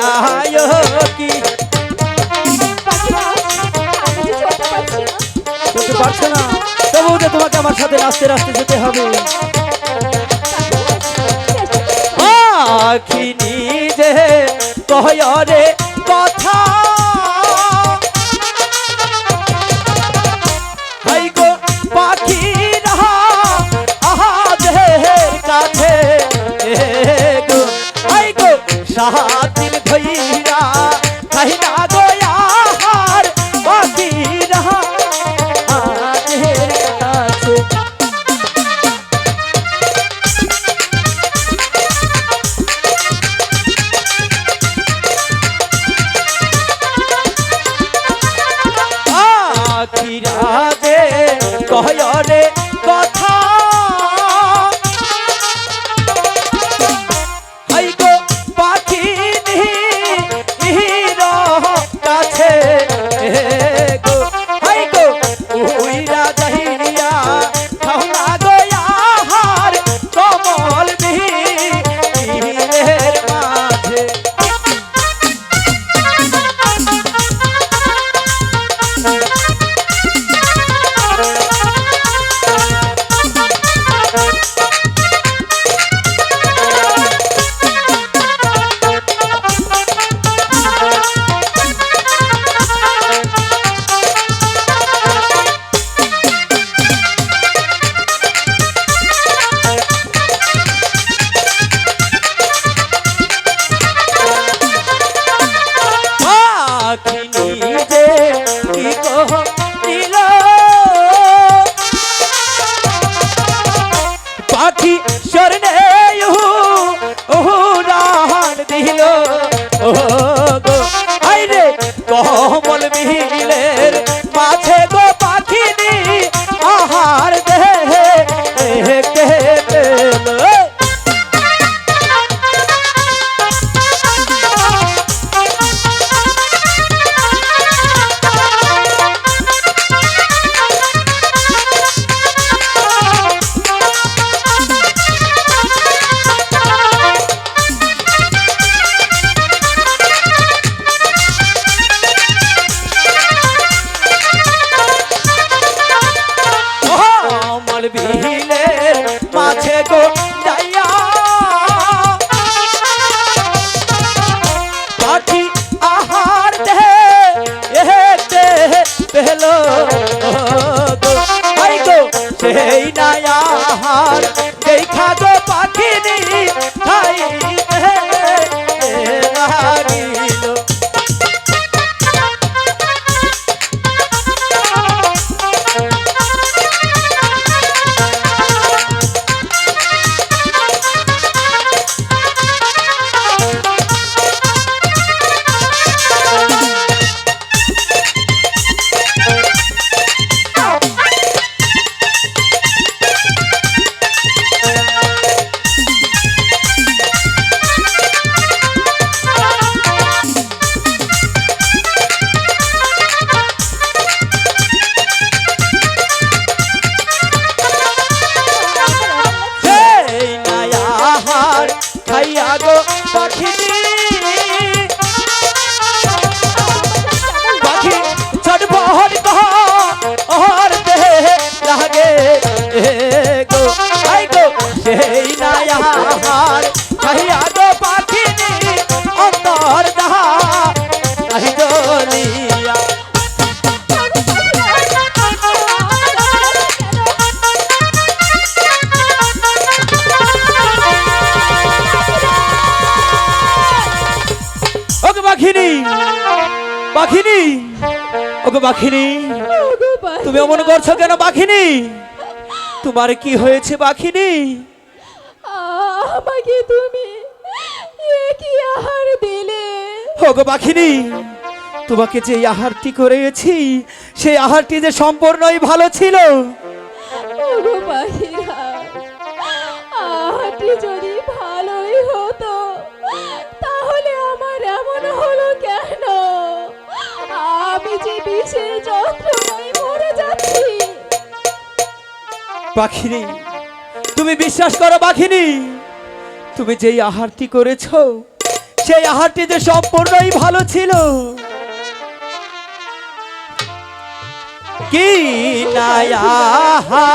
যায় কি চলতে পারছো না, তবু তো তোমাকে আমার সাথে নাচতে নাচতে যেতে হবে। আখি নিজে কয়রে কথা হাই গো পাখিরা আহাদের কাছে গো হাই গো সাহাদিন ধইরা খাই না গো আহার পাখিরা আহাদের কাছে। আখিরাতে কয়রে কথা হাই গো পাখি নিহির কাছে গো হাই গো উইরা যাইয়া খাও না গো আহার কমল বিহিরের মাঝে। পাখি নিজে কি কহিল পাখি স্বর্ণে উড়ান দিল ও গো আইরে কমল মিহিলের মাঝে গো পাখিনি আহার দেহে কে পেল। কমল বিহিলের মাঝে গো যাইয়া পাখি আহার দেহে পেল গো হাই গো সেই নাই আহার দেখা গো পাখিনি খাইতে লাগিল। খাইয়া গো পাখিনি পাখি চটবহর কহর দেহে লাগে গো আই গো সেই নায়ার খাইয়া গো পাখিনি অন্তর দাহা আই দলিয়া। পাখিনি পাখিনি ওগো পাখিনি তুমি এমন করছো কেন পাখিনি? তোমার কি হয়েছে পাখিনি? আমাকে তুমি কি আহার দিলে? ওগো পাখিনি তোমাকে যে আহারটি করেছি সেই আহারটি যে সম্পূর্ণই ভালো ছিল। ওগো পাখিরা আহারটি যদি ভালোই হতো তাহলে আমার এমন হলো কেন? আমি যে বিষে যন্ত্রণায় মরে যাচ্ছি। পাখিনি তুমি বিশ্বাস করো পাখিনি, তুমি যেই আহারটি করেছো সেই আহারটি যে সম্পূর্ণই ভালো ছিল। কি না আহার